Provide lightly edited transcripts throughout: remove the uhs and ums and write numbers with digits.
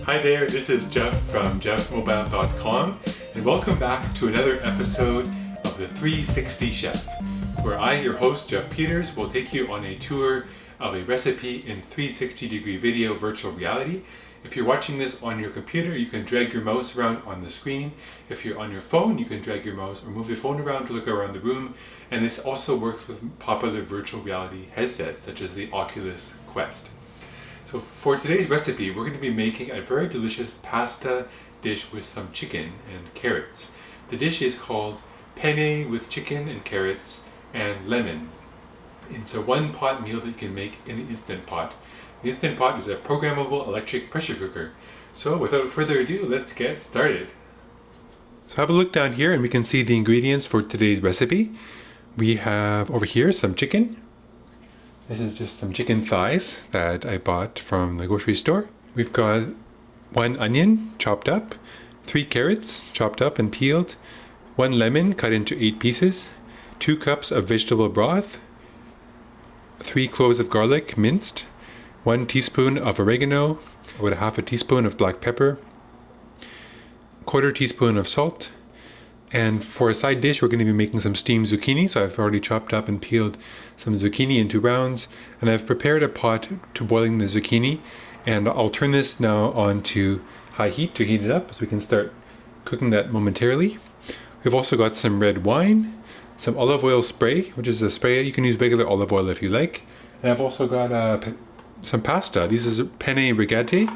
Hi there, this is Jeff from geoffmobile.com and welcome back to another episode of the 360 Chef, where I, your host Jeff Peters, will take you on a tour of a recipe in 360-degree video virtual reality. If you're watching this on your computer, you can drag your mouse around on the screen. If you're on your phone, you can drag your mouse or move your phone around to look around the room. And this also works with popular virtual reality headsets such as the Oculus Quest. So for today's recipe, we're going to be making a very delicious pasta dish with some chicken and carrots. The dish is called penne with chicken and carrots and lemon. It's a one-pot meal that you can make in the Instant Pot. The Instant Pot is a programmable electric pressure cooker. So without further ado, let's get started. So have a look down here and we can see the ingredients for today's recipe. We have over here some chicken. This is just some chicken thighs that I bought from the grocery store. We've got 1 onion chopped up, 3 carrots chopped up and peeled, 1 lemon cut into 8 pieces, 2 cups of vegetable broth, 3 cloves of garlic minced, 1 teaspoon of oregano, about half a teaspoon of black pepper, 1/4 teaspoon of salt, and for a side dish we're going to be making some steamed zucchini. So I've already chopped up and peeled some zucchini into rounds, and I've prepared a pot to boiling the zucchini, and I'll turn this now on to high heat to heat it up so we can start cooking that momentarily. We've also got some red wine, some olive oil spray, which is a spray. You can use regular olive oil if you like, and I've also got some pasta. This is penne rigate.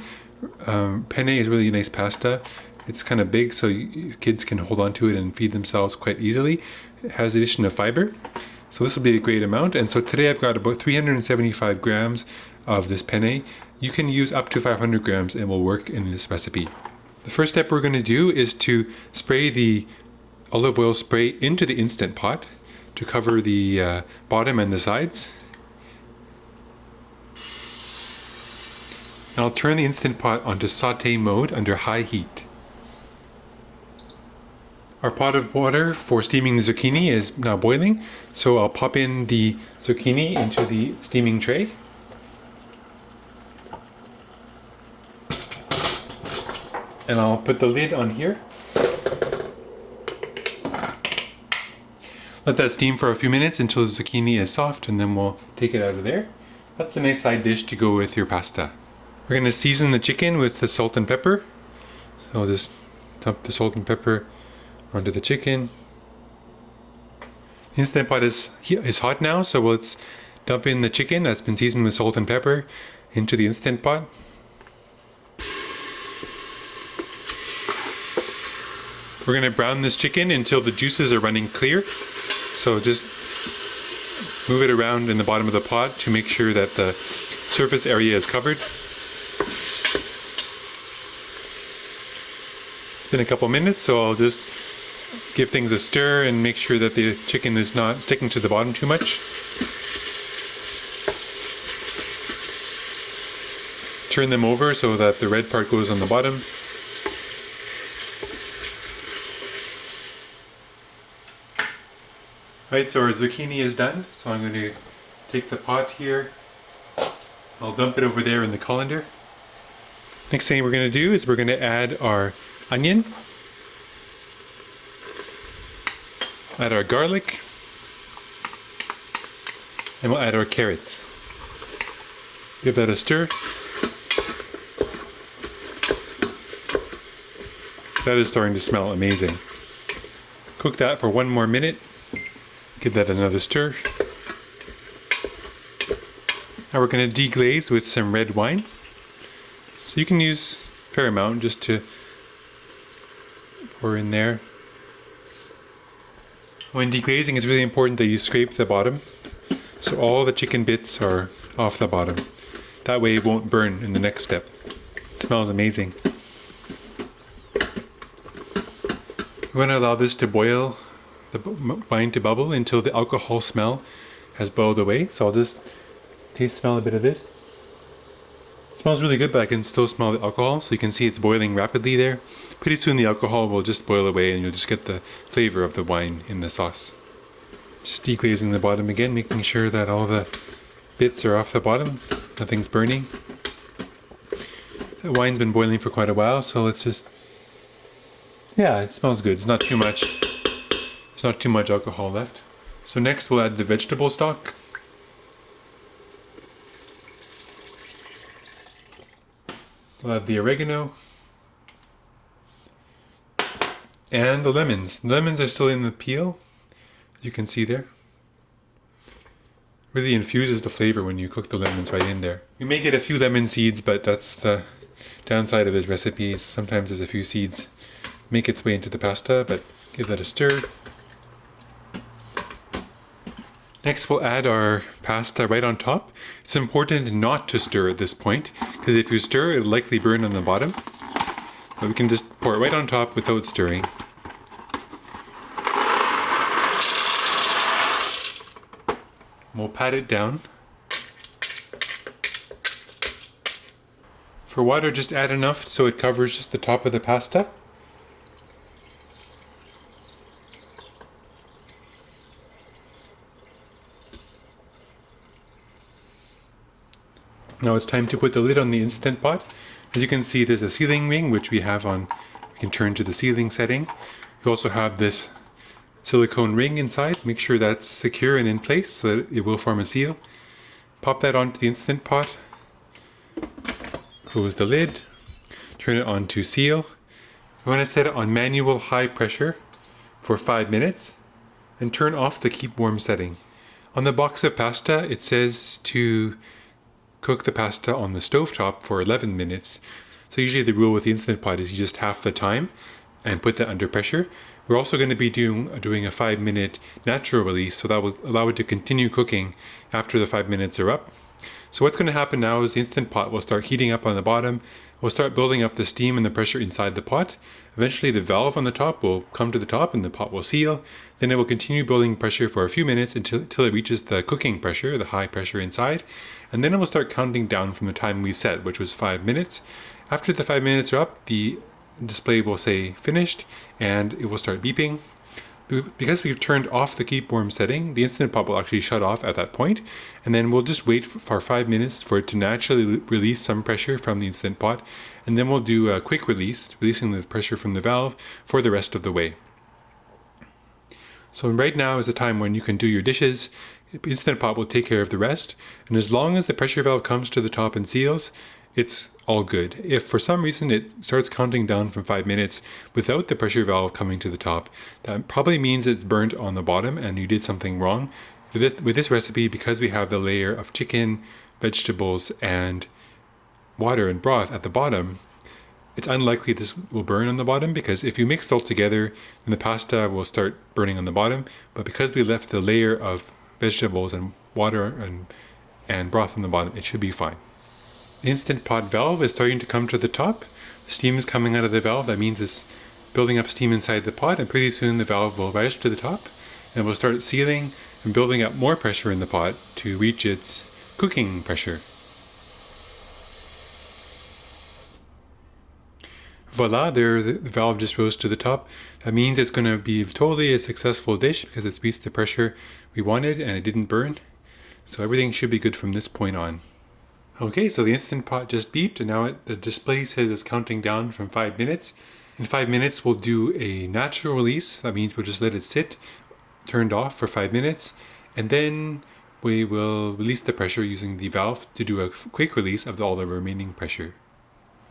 Penne is really nice pasta. It's kind of big, so kids can hold on to it and feed themselves quite easily. It has the addition of fiber, so this will be a great amount. And so today I've got about 375 grams of this penne. You can use up to 500 grams and it will work in this recipe. The first step we're going to do is to spray the olive oil spray into the Instant Pot to cover the bottom and the sides. And I'll turn the Instant Pot onto saute mode under high heat. Our pot of water for steaming the zucchini is now boiling, so I'll pop in the zucchini into the steaming tray. And I'll put the lid on here. Let that steam for a few minutes until the zucchini is soft, and then we'll take it out of there. That's a nice side dish to go with your pasta. We're going to season the chicken with the salt and pepper. So I'll just dump the salt and pepper onto the chicken. Instant Pot is hot now, so let's dump in the chicken that's been seasoned with salt and pepper into the Instant Pot. We're going to brown this chicken until the juices are running clear. So just move it around in the bottom of the pot to make sure that the surface area is covered. It's been a couple minutes, so I'll just give things a stir and make sure that the chicken is not sticking to the bottom too much. Turn them over so that the red part goes on the bottom. Right, so our zucchini is done, so I'm going to take the pot here. I'll dump it over there in the colander. Next thing we're going to do is we're going to add our onion, add our garlic, and we'll add our carrots. Give that a stir. That is starting to smell amazing. Cook that for 1 more minute. Give that another stir. Now we're going to deglaze with some red wine. So you can use a fair amount just to pour in there. When deglazing, it's really important that you scrape the bottom so all the chicken bits are off the bottom. That way it won't burn in the next step. It smells amazing. We're going to allow this to boil, the wine to bubble until the alcohol smell has boiled away. So I'll just smell a bit of this. It smells really good, but I can still smell the alcohol, so you can see it's boiling rapidly there. Pretty soon the alcohol will just boil away and you'll just get the flavor of the wine in the sauce. Just deglazing the bottom again, making sure that all the bits are off the bottom, nothing's burning. The wine's been boiling for quite a while, so let's just... Yeah, it smells good. It's not too much. There's not too much alcohol left. So next we'll add the vegetable stock. We'll add the oregano. And the lemons. The lemons are still in the peel, as you can see there. Really infuses the flavor when you cook the lemons right in there. You may get a few lemon seeds, but that's the downside of this recipe. Sometimes there's a few seeds make its way into the pasta, but give that a stir. Next we'll add our pasta right on top. It's important not to stir at this point, because if you stir it'll likely burn on the bottom. But we can just pour it right on top without stirring. We'll pat it down. For water, just add enough so it covers just the top of the pasta. Now it's time to put the lid on the Instant Pot. As you can see, there's a sealing ring which we have on. We can turn to the sealing setting. You also have this silicone ring inside. Make sure that's secure and in place so that it will form a seal. Pop that onto the Instant Pot. Close the lid. Turn it on to seal. You want to set it on manual high pressure for 5 minutes and turn off the keep warm setting. On the box of pasta it says to cook the pasta on the stovetop for 11 minutes. So usually the rule with the Instant Pot is you just half the time and put that under pressure. We're also going to be doing a 5-minute natural release, so that will allow it to continue cooking after the 5 minutes are up. So what's going to happen now is the Instant Pot will start heating up on the bottom. We'll start building up the steam and the pressure inside the pot. Eventually the valve on the top will come to the top and the pot will seal. Then it will continue building pressure for a few minutes until it reaches the cooking pressure, the high pressure inside. And then it will start counting down from the time we set, which was 5 minutes. After the 5 minutes are up, the display will say finished and it will start beeping. Because we've turned off the keep warm setting, the Instant Pot will actually shut off at that point, and then we'll just wait for 5 minutes for it to naturally release some pressure from the Instant Pot, and then we'll do a quick release, releasing the pressure from the valve for the rest of the way. So right now is the time when you can do your dishes. Instant Pot will take care of the rest, and as long as the pressure valve comes to the top and seals, it's all good. If for some reason it starts counting down from 5 minutes without the pressure valve coming to the top, that probably means it's burnt on the bottom and you did something wrong. With this recipe, because we have the layer of chicken, vegetables, and water and broth at the bottom, it's unlikely this will burn on the bottom, because if you mix it all together, then the pasta will start burning on the bottom. But because we left the layer of vegetables and water and broth on the bottom, it should be fine. The Instant Pot valve is starting to come to the top. The steam is coming out of the valve. That means it's building up steam inside the pot, and pretty soon the valve will rise to the top and will start sealing and building up more pressure in the pot to reach its cooking pressure. Voila, there the valve just rose to the top. That means it's going to be totally a successful dish because it's reached the pressure we wanted and it didn't burn. So everything should be good from this point on. Okay, so the Instant Pot just beeped, and now the display says it's counting down from 5 minutes. In 5 minutes, we'll do a natural release. That means we'll just let it sit, turned off for 5 minutes, and then we will release the pressure using the valve to do a quick release of all the remaining pressure.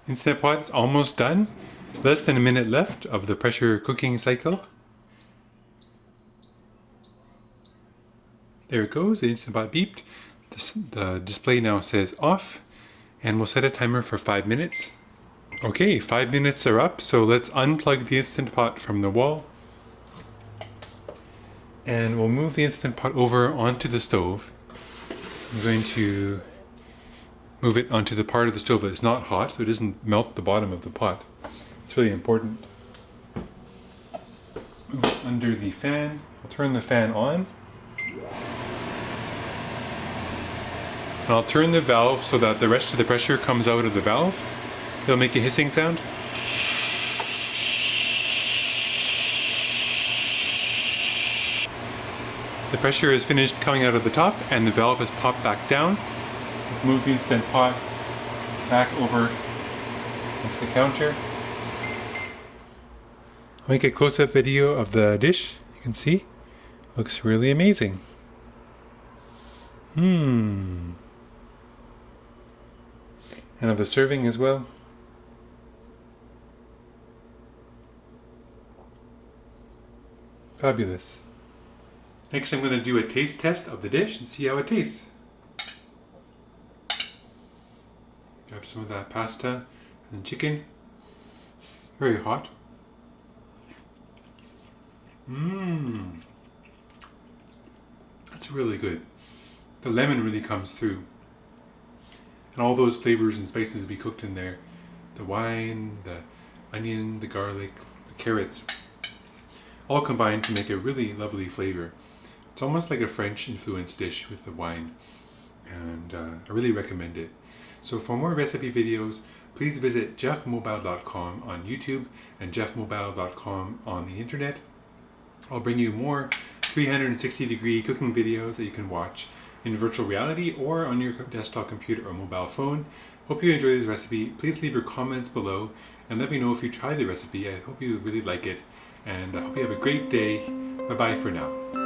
Instant Pot is almost done. Less than a minute left of the pressure cooking cycle. There it goes, the Instant Pot beeped. The display now says off, and we'll set a timer for 5 minutes. Okay, 5 minutes are up, so let's unplug the Instant Pot from the wall. And we'll move the Instant Pot over onto the stove. I'm going to move it onto the part of the stove that's not hot, so it doesn't melt the bottom of the pot. It's really important. Move it under the fan. I'll turn the fan on. And I'll turn the valve so that the rest of the pressure comes out of the valve. It'll make a hissing sound. The pressure is finished coming out of the top and the valve has popped back down. Let's move the Instant Pot back over the counter. I'll make a close-up video of the dish. You can see, looks really amazing. And of the serving as well. Fabulous. Next I'm going to do a taste test of the dish and see how it tastes. Grab some of that pasta and chicken. Very hot. That's really good. The lemon really comes through. And all those flavors and spices will be cooked in there. The wine, the onion, the garlic, the carrots. All combined to make a really lovely flavor. It's almost like a French influenced dish with the wine. And I really recommend it. So for more recipe videos, please visit geoffmobile.com on YouTube and geoffmobile.com on the internet. I'll bring you more 360-degree cooking videos that you can watch in virtual reality or on your desktop computer or mobile phone. Hope you enjoy this recipe. Please leave your comments below and let me know if you try the recipe. I hope you really like it, and I hope you have a great day. Bye bye for now.